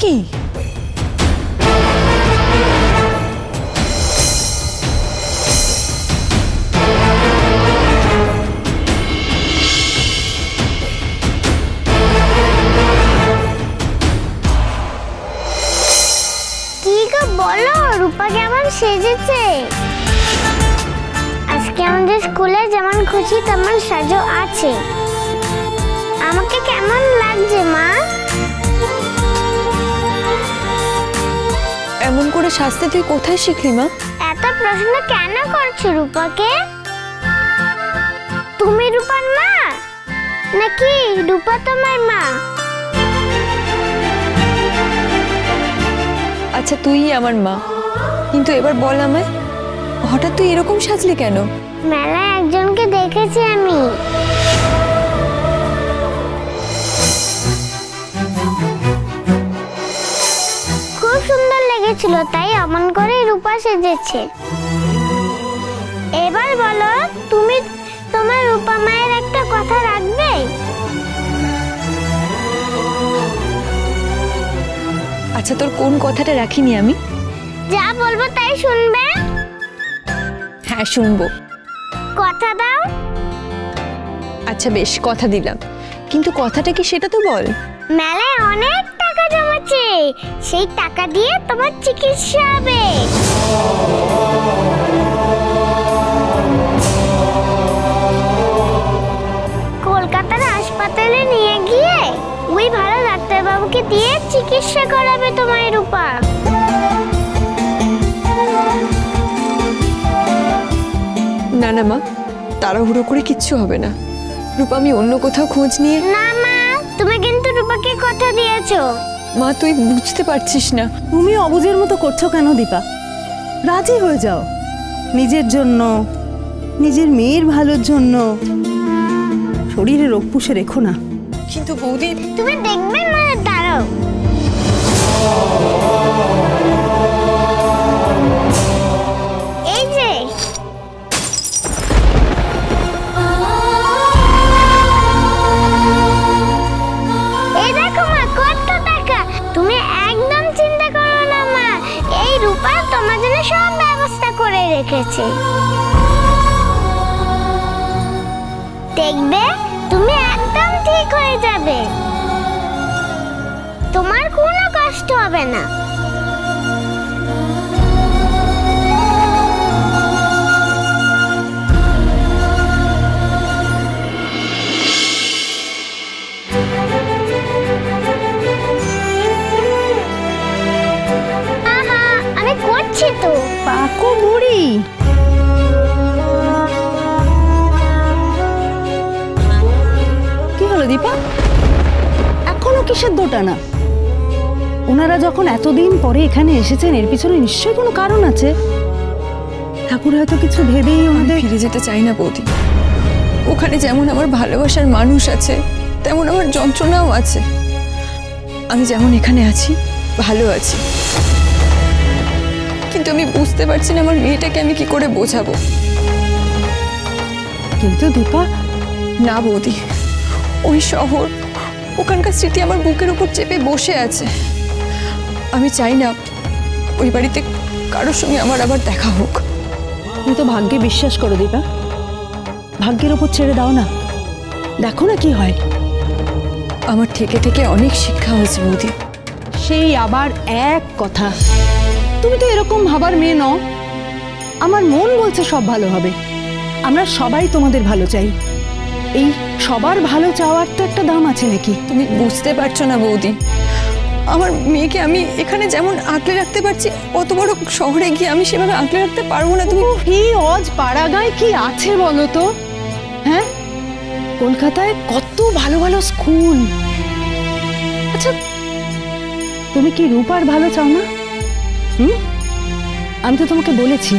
কি বলো, রূপা কেমন সেজেছে? আজকে আমাদের স্কুলে যেমন খুশি তেমন সাজো আছে। আমাকে কেমন লাগছে মা? এমন করে সাজতে তুই কোথায় শিখলি মা? এত প্রশ্ন কেন করছো রূপাকে? তুমি রূপার মা নাকি রূপা তোমার মা? আচ্ছা তুই আমার মা, কিন্তু এবার বল আমায়, হঠাৎ তুই এরকম সাজলি কেন? মেলায় একজনকে দেখেছি আমি। খুব সুন্দর লেগেছিল, তাই এমন করে রূপা সেজেছে। এবার বলো, তুমি তোমার রূপা মায়ের একটা কথা রাখবে? আচ্ছা তোর কোন কথাটা রাখিনি আমি? যা বলবো তাই শুনবে? হ্যাঁ শুনবো। কথা দাও। আচ্ছা বেশ, কথা দিলাম, কিন্তু কথাটা কি সেটা তো বল। মেলায় অনেক টাকা জমেছে, সেই টাকা দিয়ে তোমার চিকিৎসা হবে। কলকাতার হাসপাতালে নিয়ে গিয়ে ওই ভালো ডাক্তারবাবুকে দিয়ে চিকিৎসা করাবে তোমার রূপা। না না মা, তাড়াহুড়ো করে কিচ্ছু হবে না। রূপা, আমি অন্য কোথাও খোঁজ নিয়ে। না মা, তুমি কিন্তু রূপাকে কথা দিয়েছো। মা তুই বুঝতে পারছিস না। তুমি অবুঝের মতো করছো কেন দীপা? রাজি হয়ে যাও, নিজের জন্য, নিজের মেয়ের ভালোর জন্য। শরীরে রোগ পুষে রেখো না। কিন্তু বৌদি, তুমি দেখবে মা, দাঁড়াও। এই যে এই দেখো মা, কত টাকা। তুমি একদম চিন্তা করো না মা, এই রূপা তোমার জন্য সব ব্যবস্থা করে রেখেছে। দেখবে তুমি একদম ঠিক হয়ে যাবে, তোমার কোনো কষ্ট হবে না। আহা, আমি করছি তো। পাকো বুড়ি, কি হলো দীপা? এখনো কিসের দোটানা? ওনারা যখন এতদিন পরে এখানে এসেছেন, এর পিছনে নিশ্চয়ই কোনো কারণ আছে। ঠাকুর হয়তো কিছু ভেবেই ওনাদের। ফিরে যেতে চাই না বৌদি। ওখানে যেমন আমার ভালোবাসার মানুষ আছে, তেমন আমার যন্ত্রণাও আছে। আমি যেমন এখানে আছি, ভালো আছি, কিন্তু আমি বুঝতে পারছি না আমার মেয়েটাকে আমি কি করে বোঝাবো। কিন্তু দীপা, না বৌদি, ওই শহর, ওখানকার স্মৃতি আমার বুকের উপর চেপে বসে আছে। আমি চাই না ওই বাড়িতে কারোর সঙ্গে আমার আবার দেখা হোক। তুমি তো ভাগ্যে বিশ্বাস করো দীপা, ভাগ্যের ওপর ছেড়ে দাও না, দেখো না কি হয়। আমার থেকে থেকে অনেক শিক্ষা হয়েছে বৌদি। সেই আবার এক কথা, তুমি তো এরকম ভাবার মেয়ে নও। আমার মন বলছে সব ভালো হবে, আমরা সবাই তোমাদের ভালো চাই। এই সবার ভালো চাওয়ার তো একটা দাম আছে নাকি? তুমি বুঝতে পারছো না বৌদি, আমার মেয়েকে আমি এখানে যেমন আঁকলে রাখতে পারছি, অত বড় শহরে গিয়ে আমি সেভাবে আঁকলে রাখতে পারবো না। তুমি এই অজ পাড়াগায় কি আছে বলো তো? হ্যাঁ, কলকাতায় কত ভালো ভালো স্কুল। আচ্ছা, তুমি কি রূপার ভালো চাও না? আমি তো তোমাকে বলেছি,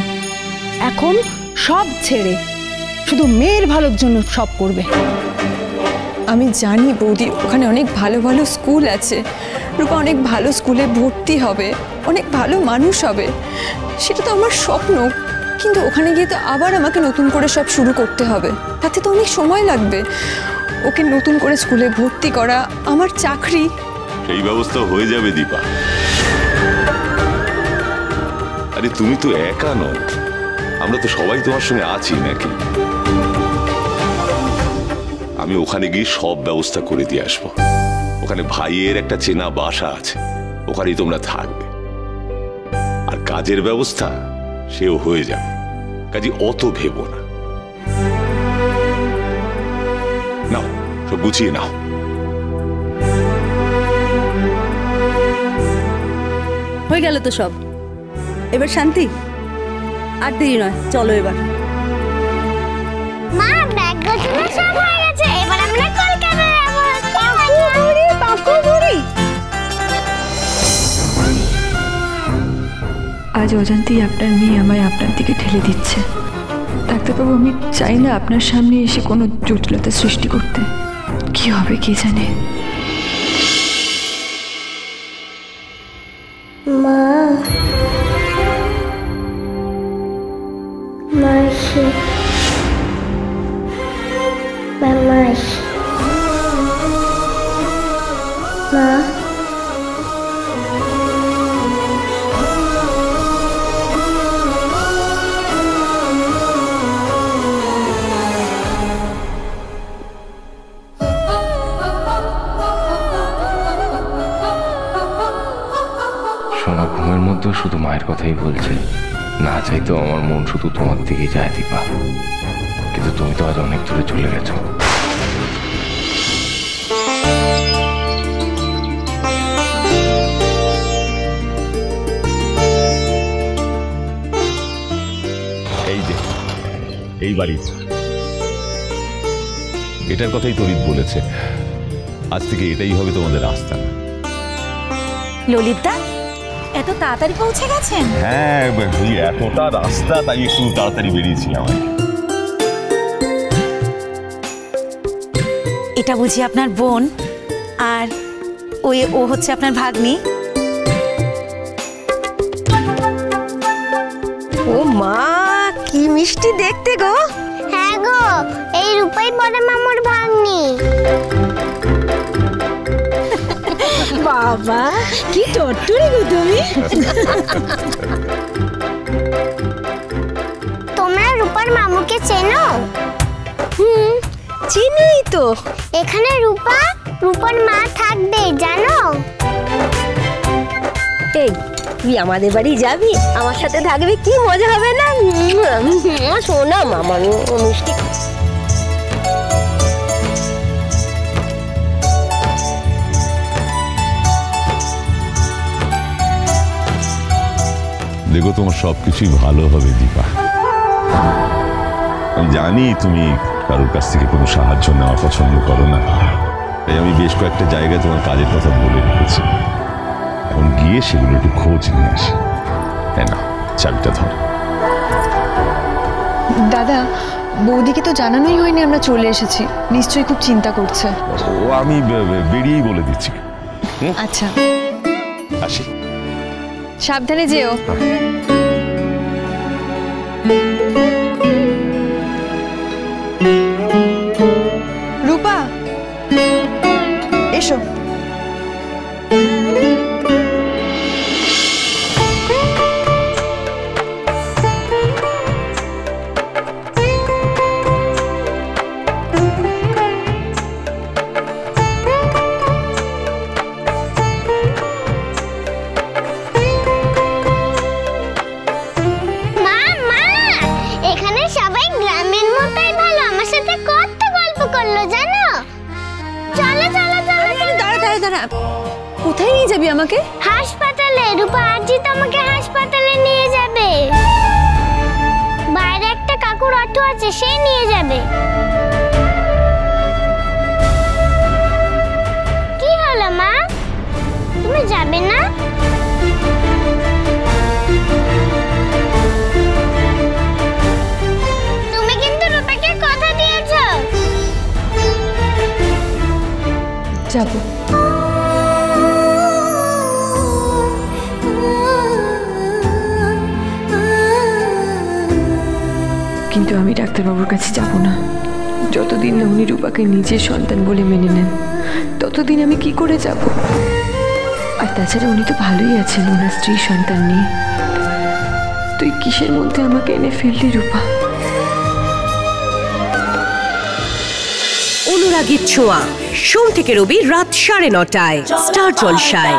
এখন সব ছেড়ে শুধু মেয়ের ভালোর জন্য সব করবে। আমি জানি বৌদি, ওখানে অনেক ভালো ভালো স্কুল আছে, রূপা অনেক ভালো স্কুলে ভর্তি হবে, অনেক ভালো মানুষ হবে, সেটা তো আমার স্বপ্ন। কিন্তু ওখানে গিয়ে তো আবার আমাকে নতুন করে সব শুরু করতে হবে, তাতে তো অনেক সময় লাগবে। ওকে নতুন করে স্কুলে ভর্তি করা, আমার চাকরি, সেই ব্যবস্থা হয়ে যাবে দীপা। আরে তুমি তো একা নও, আমরা তো সবাই তোমার সঙ্গে আছি নাকি। আমি ওখানে গিয়ে সব ব্যবস্থা করে দিয়ে আসবো। ওখানে ভাইয়ের একটা চেনা বাসা আছে, ওখানেই তোমরা থাকবে। আর কাজের ব্যবস্থা সেও হয়ে যাবে, কাজে অত ভেবো না। নাও সব গুছিয়ে নাও। হয়ে গেল তো সব, এবার শান্তি। আর দেরি নয়, চলো এবার। মা ব্যাগ গোছানো সব হয়ে গেছে, এবার আমরা কলকাতা যাব। আজ অজান্তেই আপনার মেয়ে আমায় আপনার দিকে ঠেলে দিচ্ছে। ডাক্তারবাবু, আমি চাই না আপনার সামনে এসে কোনো জটিলতা সৃষ্টি করতে। কি হবে কে জানে। মা, মাসি, মামাসি, মা। সোনা ঘুমের মধ্যেও শুধু মায়ের কথাই বলছে। না চাইতেও আমার মন শুধু তোমার দিকেই যায় দীপা। কিন্তু তুমি তো আজ অনেক দূরে চলে গেছো। এই যে এই বাড়ি, এটার কথাই তরিত বলেছে। আজ থেকে এটাই হবে তোমাদের আস্তানা। ললিতদা, এত তাড়াতাড়ি পৌঁছে গেছেন? হ্যাঁ, এতটা রাস্তা, তাই একটু তাড়াতাড়ি বেরিয়েছি। আমার এটা বুঝি আপনার বোন, আর ও হচ্ছে আপনার ভাগ্নি? ও মা, কি মিষ্টি দেখতে গো। হ্যাঁ গো, এই রূপাই বড় মামুর ভাগ্নি। বাবা, কি টট্টুরি গো তুমি। তোমরা রূপার মামুকে চেনো? চিনি তো। এখানে রূপার মা থাকবে, জানো? এই, তুই আমাদের বাড়ি যাবি, আমার সাথে থাকবি, কি মজা হবে না। শোনা মামা, মিষ্টি। দেখো, তোমার সবকিছুই ভালো হবে দীপা। আমি জানি তুমি কারোর কাছ থেকে কোনো সাহায্য নেওয়া পছন্দ করো না, তাই আমি বেশ কয়েকটা জায়গায় তোমার কাজের কথা বলে রেখেছি। এখন গিয়ে সেগুলো একটু খোঁজ নিয়ে আসি। তাই না, চাবিটা ধর। দাদা, বৌদিকে তো জানানোই হয়নি আমরা চলে এসেছি। নিশ্চয়ই খুব চিন্তা করছে। ও, আমি বেরিয়েই বলে দিচ্ছি। আচ্ছা, আসি। সাবধানে যেও। রূপা, এসো। কোথায় নিয়ে যাবি আমাকে? হাসপাতালে। রূপা আজই তোমাকে হাসপাতালে নিয়ে যাবে। বাইরে একটা কাকুর অটো আছে, সে নিয়ে যাবে। কি হলো মা, তুমি যাবে না? তুমি কিন্তু রূপাকে কথা দিয়েছো। যাবো। কিন্তু আমি ডাক্তারবাবুর কাছে যাব না যতদিন না উনি রূপাকে নিজের সন্তান বলে মেনে নেন। ততদিন আমি কি করে যাব? আর তাছাড়া উনি তো ভালোই আছেন ওনার স্ত্রী সন্তান নিয়ে। তুই কিসের মধ্যে আমাকে এনে ফেললি রূপা? অনুরাগীর ছোঁয়া সোম থেকে রবি রাত 9:30টায় স্টার জলসায়।